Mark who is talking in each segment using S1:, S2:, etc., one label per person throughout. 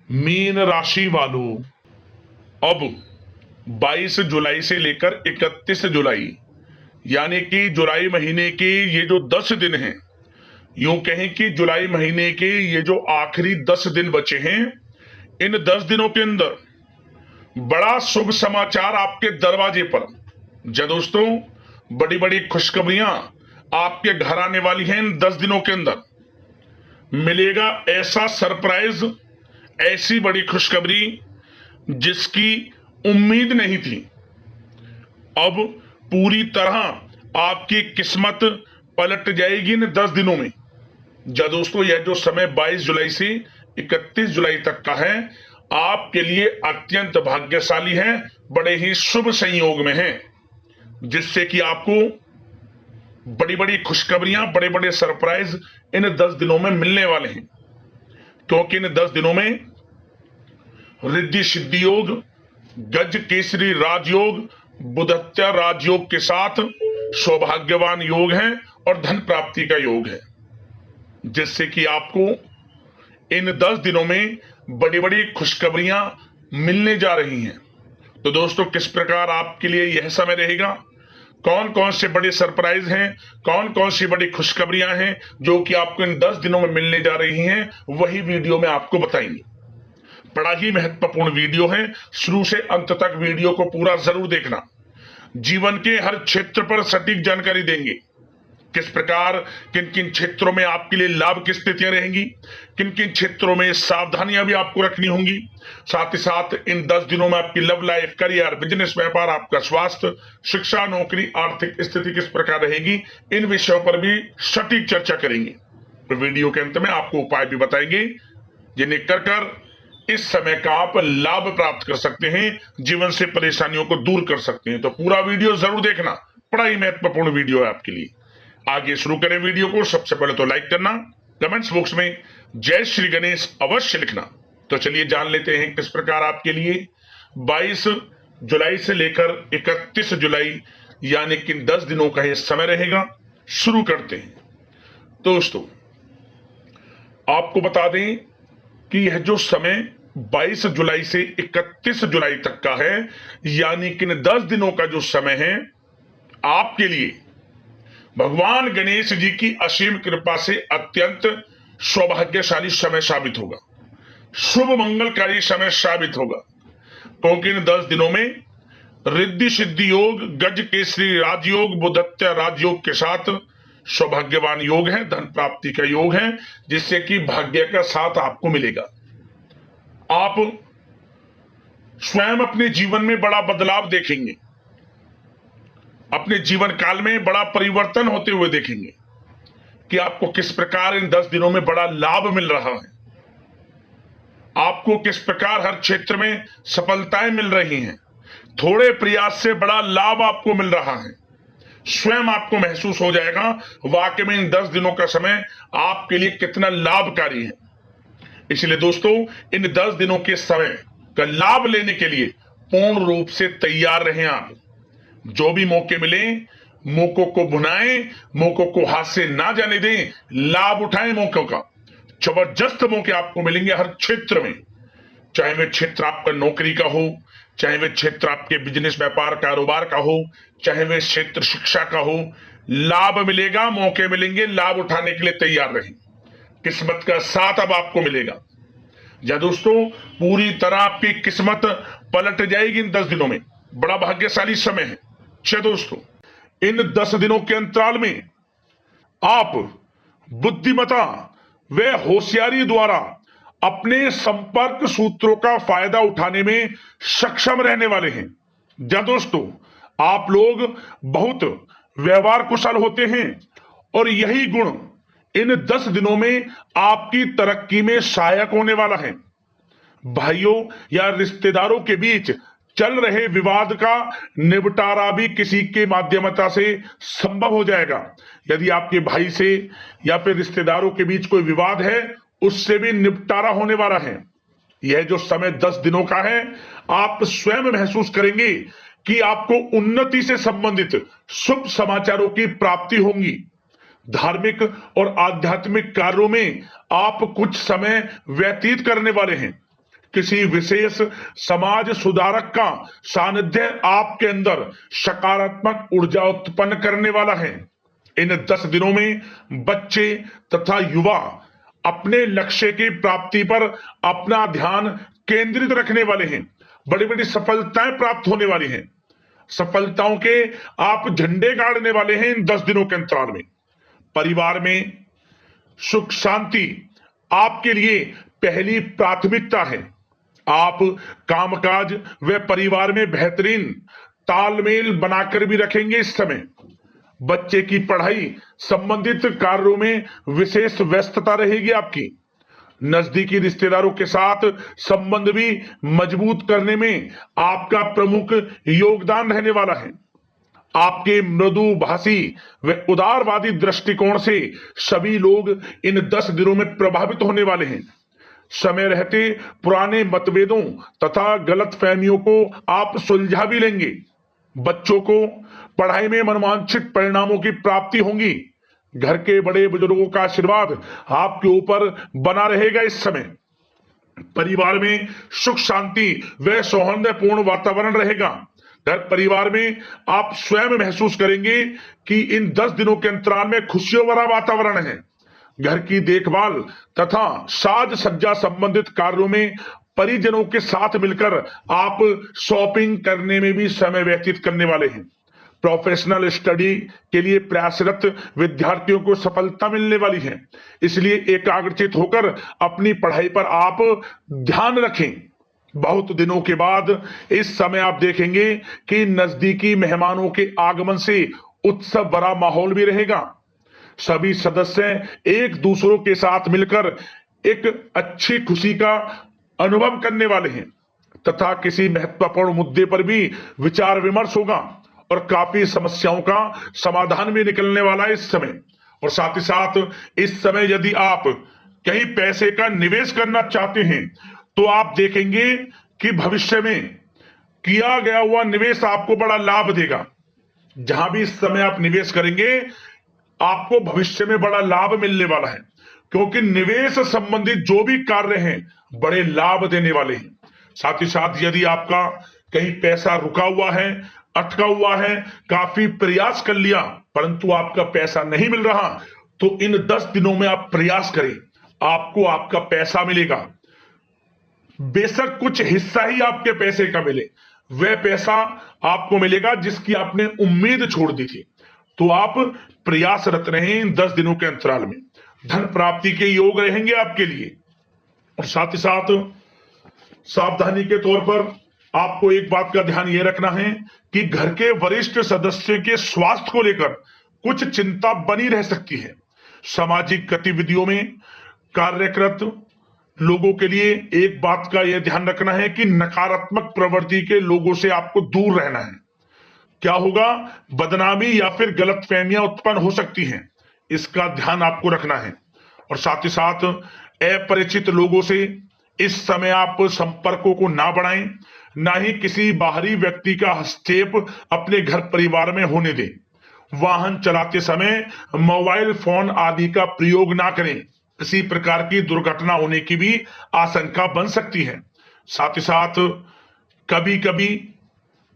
S1: Mean राशि वालों, अब 22 जुलाई से लेकर 31 जुलाई यानी कि जुलाई महीने के ये जो 10 दिन हैं, यूं कहें कि जुलाई महीने के ये जो आखिरी 10 दिन बचे हैं, इन 10 दिनों के अंदर बड़ा शुभ समाचार आपके दरवाजे पर। जी दोस्तों, बड़ी बड़ी खुशखबरियां आपके घर आने वाली हैं। इन 10 दिनों के अंदर मिलेगा ऐसा सरप्राइज, ऐसी बड़ी खुशखबरी जिसकी उम्मीद नहीं थी। अब पूरी तरह आपकी किस्मत पलट जाएगी इन 10 दिनों में। जा दोस्तों, यह जो समय 22 जुलाई से 31 जुलाई तक का है, आपके लिए अत्यंत भाग्यशाली है, बड़े ही शुभ संयोग में है, जिससे कि आपको बड़ी बड़ी खुशखबरियां, बड़े बड़े सरप्राइज इन 10 दिनों में मिलने वाले हैं। क्योंकि इन 10 दिनों में रिद्धि सिद्धि योग, गज केसरी राजयोग, बुधत्या राजयोग के साथ सौभाग्यवान योग है और धन प्राप्ति का योग है, जिससे कि आपको इन 10 दिनों में बड़ी बड़ी खुशखबरियां मिलने जा रही हैं। तो दोस्तों, किस प्रकार आपके लिए यह समय रहेगा, कौन कौन से बड़े सरप्राइज हैं, कौन कौन सी बड़ी खुशखबरियां हैं जो कि आपको इन 10 दिनों में मिलने जा रही हैं, वही वीडियो में आपको बताएंगे। बड़ा ही महत्वपूर्ण वीडियो है, शुरू से अंत तक वीडियो को पूरा जरूर देखना। जीवन के हर क्षेत्र पर सटीक जानकारी देंगे। किस प्रकार किन किन क्षेत्रों में आपके लिए लाभ की स्थितियां रहेंगी, किन किन क्षेत्रों में सावधानियां भी आपको रखनी होंगी। साथ ही साथ इन 10 दिनों में आपकी लव लाइफ, करियर, बिजनेस, व्यापार, आपका स्वास्थ्य, शिक्षा, नौकरी, आर्थिक स्थिति किस प्रकार रहेगी, इन विषयों पर भी सटीक चर्चा करेंगे। तो वीडियो के अंत में आपको उपाय भी बताएंगे जिन्हें कर इस समय का आप लाभ प्राप्त कर सकते हैं, जीवन से परेशानियों को दूर कर सकते हैं। तो पूरा वीडियो जरूर देखना, बड़ा ही महत्वपूर्ण वीडियो है आपके लिए। आगे शुरू करें वीडियो को। सबसे पहले तो लाइक करना, कमेंट्स बॉक्स में जय श्री गणेश अवश्य लिखना। तो चलिए जान लेते हैं किस प्रकार आपके लिए 22 जुलाई से लेकर 31 जुलाई यानी कि 10 दिनों का यह समय रहेगा। शुरू करते हैं। दोस्तों, आपको बता दें कि यह जो समय 22 जुलाई से 31 जुलाई तक का है, यानी कि 10 दिनों का जो समय है, आपके लिए भगवान गणेश जी की असीम कृपा से अत्यंत सौभाग्यशाली समय साबित होगा, शुभ मंगलकारी समय साबित होगा। क्योंकि इन 10 दिनों में रिद्धि सिद्धि योग, गज केसरी राजयोग, बुधत्या राजयोग के साथ सौभाग्यवान योग है, धन प्राप्ति का योग है, जिससे कि भाग्य का साथ आपको मिलेगा। आप स्वयं अपने जीवन में बड़ा बदलाव देखेंगे, अपने जीवन काल में बड़ा परिवर्तन होते हुए देखेंगे कि आपको किस प्रकार इन 10 दिनों में बड़ा लाभ मिल रहा है, आपको किस प्रकार हर क्षेत्र में सफलताएं मिल रही हैं, थोड़े प्रयास से बड़ा लाभ आपको मिल रहा है। स्वयं आपको महसूस हो जाएगा वाकई में इन 10 दिनों का समय आपके लिए कितना लाभकारी है। इसलिए दोस्तों, इन 10 दिनों के समय का लाभ लेने के लिए पूर्ण रूप से तैयार रहें। आप जो भी मौके मिले, मौकों को भुनाएं, मौकों को हाथ से ना जाने दें, लाभ उठाएं मौकों का। जबरदस्त मौके आपको मिलेंगे हर क्षेत्र में, चाहे वह क्षेत्र आपका नौकरी का हो, चाहे वह क्षेत्र आपके बिजनेस, व्यापार, कारोबार का हो, चाहे वह क्षेत्र शिक्षा का हो। लाभ मिलेगा, मौके मिलेंगे, लाभ उठाने के लिए तैयार रहें। किस्मत का साथ अब आपको मिलेगा। या दोस्तों, पूरी तरह आपकी किस्मत पलट जाएगी इन 10 दिनों में। बड़ा भाग्यशाली समय है। अच्छा दोस्तों, इन 10 दिनों के अंतराल में आप बुद्धिमता व होशियारी द्वारा अपने संपर्क सूत्रों का फायदा उठाने में सक्षम रहने वाले हैं। या दोस्तों, आप लोग बहुत व्यवहार कुशल होते हैं और यही गुण इन 10 दिनों में आपकी तरक्की में सहायक होने वाला है। भाइयों या रिश्तेदारों के बीच चल रहे विवाद का निपटारा भी किसी के माध्यमता से संभव हो जाएगा। यदि आपके भाई से या फिर रिश्तेदारों के बीच कोई विवाद है, उससे भी निपटारा होने वाला है। यह जो समय 10 दिनों का है, आप स्वयं महसूस करेंगे कि आपको उन्नति से संबंधित शुभ समाचारों की प्राप्ति होगी। धार्मिक और आध्यात्मिक कार्यों में आप कुछ समय व्यतीत करने वाले हैं। किसी विशेष समाज सुधारक का सानिध्य आपके अंदर सकारात्मक ऊर्जा उत्पन्न करने वाला है। इन 10 दिनों में बच्चे तथा युवा अपने लक्ष्य की प्राप्ति पर अपना ध्यान केंद्रित रखने वाले हैं। बड़ी बड़ी सफलताएं प्राप्त होने वाली हैं। सफलताओं के आप झंडे गाड़ने वाले हैं इन 10 दिनों के अंतराल में। परिवार में सुख शांति आपके लिए पहली प्राथमिकता है। आप कामकाज व परिवार में बेहतरीन तालमेल बनाकर भी रखेंगे इस समय। बच्चे की पढ़ाई संबंधित कार्यों में विशेष व्यस्तता रहेगी आपकी। नजदीकी रिश्तेदारों के साथ संबंध भी मजबूत करने में आपका प्रमुख योगदान रहने वाला है। आपके मृदुभाषी व उदारवादी दृष्टिकोण से सभी लोग इन 10 दिनों में प्रभावित होने वाले हैं। समय रहते पुराने मतभेदों तथा गलतफहमियों को आप सुलझा भी लेंगे। बच्चों को पढ़ाई में मनवांछित परिणामों की प्राप्ति होगी। घर के बड़े बुजुर्गों का आशीर्वाद आपके ऊपर बना रहेगा इस समय। परिवार में सुख शांति व सौहार्दपूर्ण वातावरण रहेगा। घर परिवार में आप स्वयं महसूस करेंगे कि इन 10 दिनों के अंतराल में खुशियों भरा वातावरण है। घर की देखभाल तथा साज सज्जा संबंधित कार्यों में परिजनों के साथ मिलकर आप शॉपिंग करने में भी समय व्यतीत करने वाले हैं। प्रोफेशनल स्टडी के लिए प्रयासरत विद्यार्थियों को सफलता मिलने वाली है, इसलिए एकाग्रचित होकर अपनी पढ़ाई पर आप ध्यान रखें। बहुत दिनों के बाद इस समय आप देखेंगे कि नजदीकी मेहमानों के आगमन से उत्सव भरा माहौल भी रहेगा। सभी सदस्य एक दूसरों के साथ मिलकर एक अच्छी खुशी का अनुभव करने वाले हैं तथा किसी महत्वपूर्ण मुद्दे पर भी विचार विमर्श होगा और काफी समस्याओं का समाधान भी निकलने वाला है इस समय। और साथ ही साथ इस समय यदि आप कहीं पैसे का निवेश करना चाहते हैं तो आप देखेंगे कि भविष्य में किया गया हुआ निवेश आपको बड़ा लाभ देगा। जहां भी इस समय आप निवेश करेंगे आपको भविष्य में बड़ा लाभ मिलने वाला है, क्योंकि निवेश संबंधित जो भी कार्य हैं बड़े लाभ देने वाले हैं। साथ ही साथ यदि आपका कहीं पैसा रुका हुआ है, अटका हुआ है, काफी प्रयास कर लिया परंतु आपका पैसा नहीं मिल रहा, तो इन 10 दिनों में आप प्रयास करें, आपको आपका पैसा मिलेगा। बेशक कुछ हिस्सा ही आपके पैसे का मिले, वह पैसा आपको मिलेगा जिसकी आपने उम्मीद छोड़ दी थी। तो आप प्रयासरत रहें इन 10 दिनों के अंतराल में। धन प्राप्ति के योग रहेंगे आपके लिए। और साथ ही साथ सावधानी के तौर पर आपको एक बात का ध्यान यह रखना है कि घर के वरिष्ठ सदस्य के स्वास्थ्य को लेकर कुछ चिंता बनी रह सकती है। सामाजिक गतिविधियों में कार्यरत लोगों के लिए एक बात का यह ध्यान रखना है कि नकारात्मक प्रवृत्ति के लोगों से आपको दूर रहना है। क्या होगा, बदनामी या फिर गलतफहमियां उत्पन्न हो सकती हैं, इसका ध्यान आपको रखना है। और साथ ही साथ अपरिचित लोगों से इस समय आप संपर्कों को ना बढ़ाएं, ना ही किसी बाहरी व्यक्ति का हस्तक्षेप अपने घर परिवार में होने दें। वाहन चलाते समय मोबाइल फोन आदि का प्रयोग ना करें, किसी प्रकार की दुर्घटना होने की भी आशंका बन सकती है। साथ ही साथ कभी कभी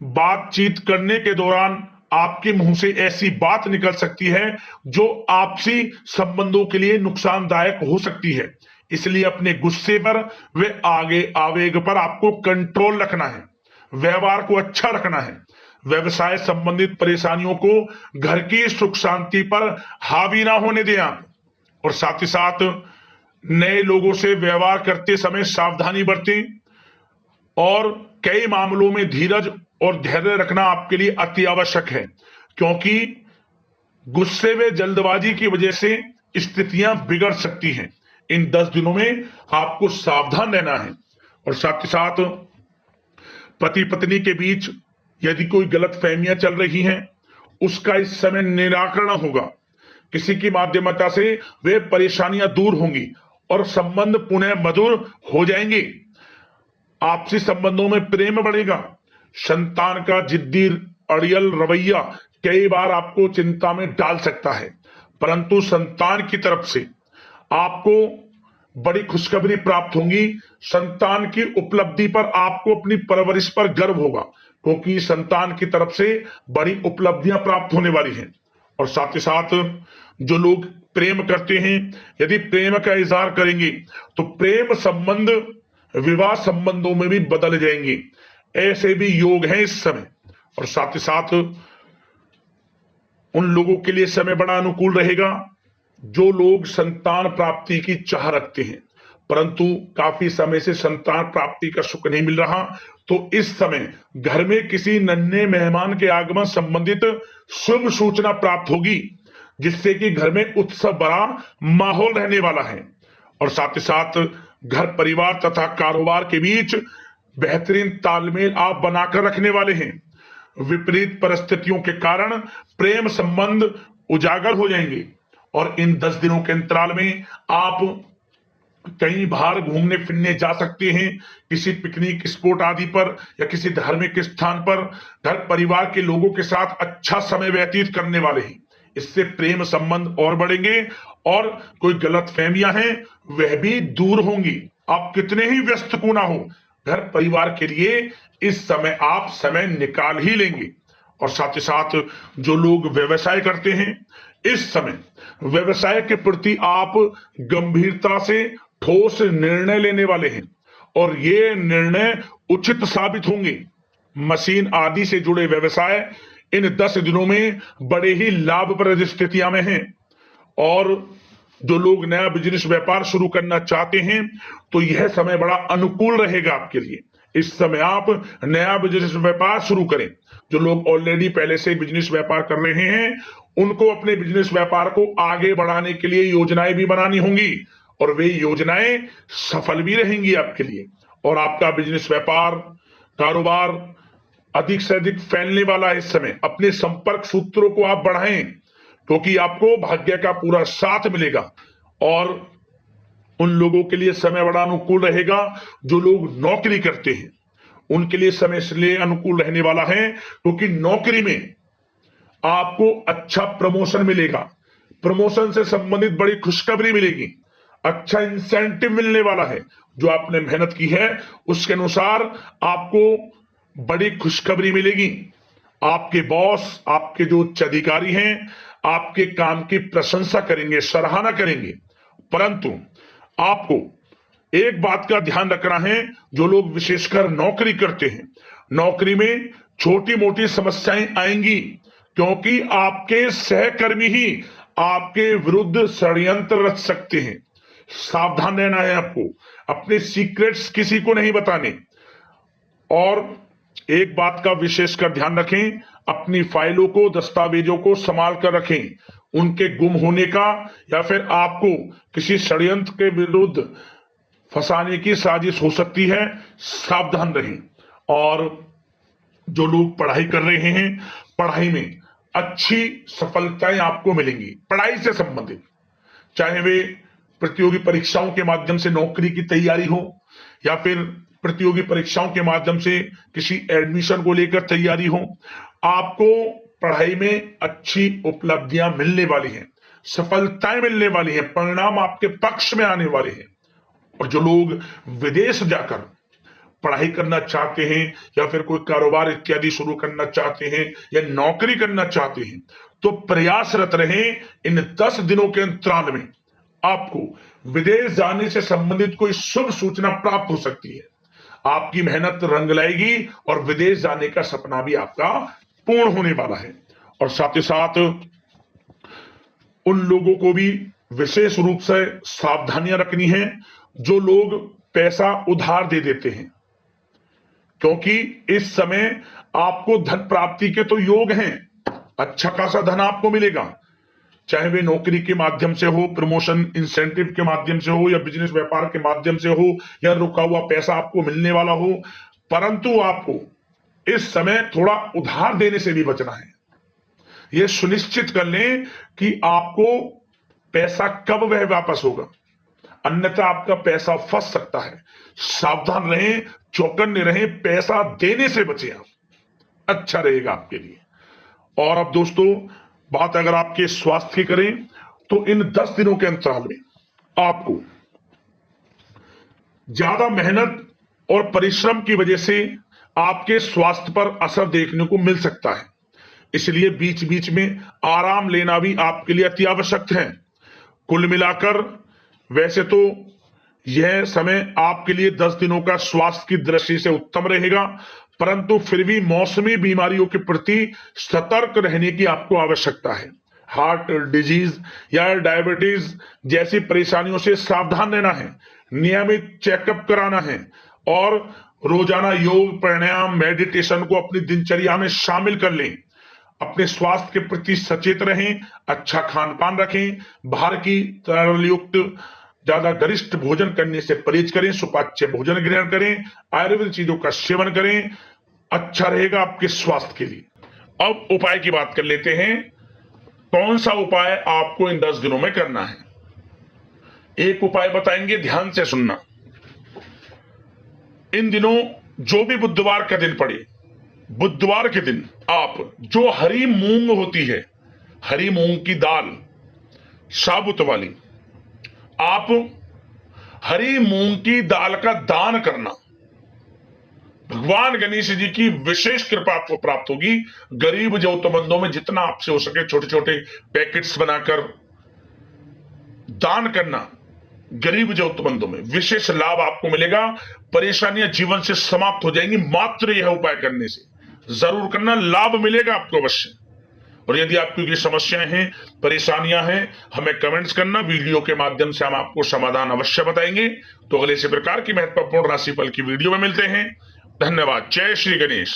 S1: बातचीत करने के दौरान आपके मुंह से ऐसी बात निकल सकती है जो आपसी संबंधों के लिए नुकसानदायक हो सकती है, इसलिए अपने गुस्से पर व आगे आवेग पर आपको कंट्रोल रखना है। व्यवहार को अच्छा रखना है। व्यवसाय संबंधित परेशानियों को घर की सुख शांति पर हावी ना होने दें आप। और साथ ही साथ नए लोगों से व्यवहार करते समय सावधानी बरतें और कई मामलों में धीरज और धैर्य रखना आपके लिए अति आवश्यक है, क्योंकि गुस्से में जल्दबाजी की वजह से स्थितियां बिगड़ सकती हैं। इन 10 दिनों में आपको सावधान रहना है। और साथ ही साथ पति पत्नी के बीच यदि कोई गलतफहमियां चल रही हैं उसका इस समय निराकरण होगा। किसी की माध्यमता से वे परेशानियां दूर होंगी और संबंध पुनः मधुर हो जाएंगे। आपसी संबंधों में प्रेम बढ़ेगा। संतान का जिद्दी अड़ियल रवैया कई बार आपको चिंता में डाल सकता है, परंतु संतान की तरफ से आपको बड़ी खुशखबरी प्राप्त होंगी। संतान की उपलब्धि पर आपको अपनी परवरिश पर गर्व होगा, क्योंकि संतान की तरफ से बड़ी उपलब्धियां प्राप्त होने वाली हैं। और साथ ही साथ जो लोग प्रेम करते हैं, यदि प्रेम का इजहार करेंगे तो प्रेम संबंध विवाह संबंधों में भी बदल जाएंगे। ऐसे भी योग हैं इस समय। और साथ ही साथ उन लोगों के लिए समय बड़ा अनुकूल रहेगा जो लोग संतान प्राप्ति की चाह रखते हैं, परंतु काफी समय से संतान प्राप्ति का सुख नहीं मिल रहा, तो इस समय घर में किसी नन्हे मेहमान के आगमन संबंधित शुभ सूचना प्राप्त होगी, जिससे कि घर में उत्सव भरा माहौल रहने वाला है। और साथ ही साथ घर परिवार तथा कारोबार के बीच बेहतरीन तालमेल आप बनाकर रखने वाले हैं। विपरीत परिस्थितियों के कारण प्रेम संबंध उजागर हो जाएंगे और इन 10 दिनों के अंतराल में आप कहीं बाहर घूमने फिरने जा सकते हैं, किसी पिकनिक स्पॉट आदि पर या किसी धार्मिक स्थान पर घर परिवार के लोगों के साथ अच्छा समय व्यतीत करने वाले हैं। इससे प्रेम संबंध और बढ़ेंगे और कोई गलत फहमियां हैं वह भी दूर होंगी। आप कितने ही व्यस्त क्यों ना हो, घर परिवार के लिए इस समय आप समय निकाल ही लेंगे। और साथ ही साथ जो लोग व्यवसाय करते हैं, इस समय व्यवसाय के प्रति आप गंभीरता से ठोस निर्णय लेने वाले हैं और ये निर्णय उचित साबित होंगे। मशीन आदि से जुड़े व्यवसाय इन 10 दिनों में बड़े ही लाभप्रद स्थितियां में हैं। और जो लोग नया बिजनेस व्यापार शुरू करना चाहते हैं तो यह समय बड़ा अनुकूल रहेगा आपके लिए। इस समय आप नया बिजनेस व्यापार शुरू करें। जो लोग ऑलरेडी पहले से बिजनेस व्यापार कर रहे हैं उनको अपने बिजनेस व्यापार को आगे बढ़ाने के लिए योजनाएं भी बनानी होंगी और वे योजनाएं सफल भी रहेंगी आपके लिए। और आपका बिजनेस व्यापार कारोबार अधिक से अधिक फैलने वाला है। इस समय अपने संपर्क सूत्रों को आप बढ़ाएं, क्योंकि आपको भाग्य का पूरा साथ मिलेगा। और उन लोगों के लिए समय बड़ा अनुकूल रहेगा जो लोग नौकरी करते हैं, उनके लिए समय इसलिए अनुकूल रहने वाला है क्योंकि नौकरी में आपको अच्छा प्रमोशन मिलेगा, प्रमोशन से संबंधित बड़ी खुशखबरी मिलेगी, अच्छा इंसेंटिव मिलने वाला है। जो आपने मेहनत की है उसके अनुसार आपको बड़ी खुशखबरी मिलेगी। आपके बॉस, आपके जो उच्च अधिकारी हैं, आपके काम की प्रशंसा करेंगे, सराहना करेंगे। परंतु आपको एक बात का ध्यान रखना है, जो लोग विशेषकर नौकरी करते हैं, नौकरी में छोटी मोटी समस्याएं आएंगी, क्योंकि आपके सहकर्मी ही आपके विरुद्ध षड्यंत्र रच सकते हैं। सावधान रहना है आपको, अपने सीक्रेट्स किसी को नहीं बताने। और एक बात का विशेषकर ध्यान रखें, अपनी फाइलों को, दस्तावेजों को संभाल कर रखें। उनके गुम होने का या फिर आपको किसी षड्यंत्र के विरुद्ध फंसाने की साजिश हो सकती है, सावधान रहें। और जो लोग पढ़ाई कर रहे हैं, पढ़ाई में अच्छी सफलताएं आपको मिलेंगी। पढ़ाई से संबंधित, चाहे वे प्रतियोगी परीक्षाओं के माध्यम से नौकरी की तैयारी हो या फिर प्रतियोगी परीक्षाओं के माध्यम से किसी एडमिशन को लेकर तैयारी हो, आपको पढ़ाई में अच्छी उपलब्धियां मिलने वाली हैं, सफलताएं मिलने वाली हैं, परिणाम आपके पक्ष में आने वाले हैं। और जो लोग विदेश जाकर पढ़ाई करना चाहते हैं या फिर कोई कारोबार इत्यादि शुरू करना चाहते हैं या नौकरी करना चाहते हैं, तो प्रयासरत रहें। इन 10 दिनों के अंतराल में आपको विदेश जाने से संबंधित कोई शुभ सूचना प्राप्त हो सकती है। आपकी मेहनत रंग लाएगी और विदेश जाने का सपना भी आपका पूर्ण होने वाला है। और साथ ही साथ उन लोगों को भी विशेष रूप से सावधानियां रखनी है जो लोग पैसा उधार दे देते हैं, क्योंकि इस समय आपको धन प्राप्ति के तो योग हैं, अच्छा खासा धन आपको मिलेगा, चाहे वे नौकरी के माध्यम से हो, प्रमोशन इंसेंटिव के माध्यम से हो या बिजनेस व्यापार के माध्यम से हो या रुका हुआ पैसा आपको मिलने वाला हो। परंतु आपको इस समय थोड़ा उधार देने से भी बचना है। यह सुनिश्चित कर लें कि आपको पैसा कब वह वापस होगा, अन्यथा आपका पैसा फंस सकता है। सावधान रहें, चौकन्ने रहें, पैसा देने से बचे आप, अच्छा रहेगा आपके लिए। और अब दोस्तों, बात अगर आपके स्वास्थ्य की करें तो इन 10 दिनों के अंतराल में आपको ज्यादा मेहनत और परिश्रम की वजह से आपके स्वास्थ्य पर असर देखने को मिल सकता है, इसलिए बीच बीच में आराम लेना भी आपके लिए अति आवश्यक है। कुल मिलाकर वैसे तो यह समय आपके लिए 10 दिनों का स्वास्थ्य की दृष्टि से उत्तम रहेगा, परंतु फिर भी मौसमी बीमारियों के प्रति सतर्क रहने की आपको आवश्यकता है। हार्ट डिजीज या डायबिटीज जैसी परेशानियों से सावधान रहना है, नियमित चेकअप कराना है और रोजाना योग प्राणायाम मेडिटेशन को अपनी दिनचर्या में शामिल कर लें। अपने स्वास्थ्य के प्रति सचेत रहें, अच्छा खान पान रखें, बाहर की तरल युक्त ज्यादा गरिष्ठ भोजन करने से परहेज करें, सुपाच्य भोजन ग्रहण करें, आयुर्वेदिक चीजों का सेवन करें, अच्छा रहेगा आपके स्वास्थ्य के लिए। अब उपाय की बात कर लेते हैं, कौन सा उपाय आपको इन 10 दिनों में करना है। एक उपाय बताएंगे, ध्यान से सुनना। इन दिनों जो भी बुधवार का दिन पड़े, बुधवार के दिन आप जो हरी मूंग होती है, हरी मूंग की दाल साबुत वाली, आप हरी मूंग की दाल का दान करना। भगवान गणेश जी की विशेष कृपा आपको प्राप्त होगी। गरीब जरूरतमंदों में जितना आपसे हो सके छोटे छोटे पैकेट्स बनाकर दान करना, गरीब जरूरतमंदों में विशेष लाभ आपको मिलेगा। परेशानियां जीवन से समाप्त हो जाएंगी मात्र यह उपाय करने से। जरूर करना, लाभ मिलेगा आपको अवश्य। और यदि आपकी कोई समस्याएं हैं, परेशानियां हैं, हमें कमेंट्स करना, वीडियो के माध्यम से हम आपको समाधान अवश्य बताएंगे। तो अगले इसी प्रकार की महत्वपूर्ण राशिफल की वीडियो में मिलते हैं। धन्यवाद। जय श्री गणेश।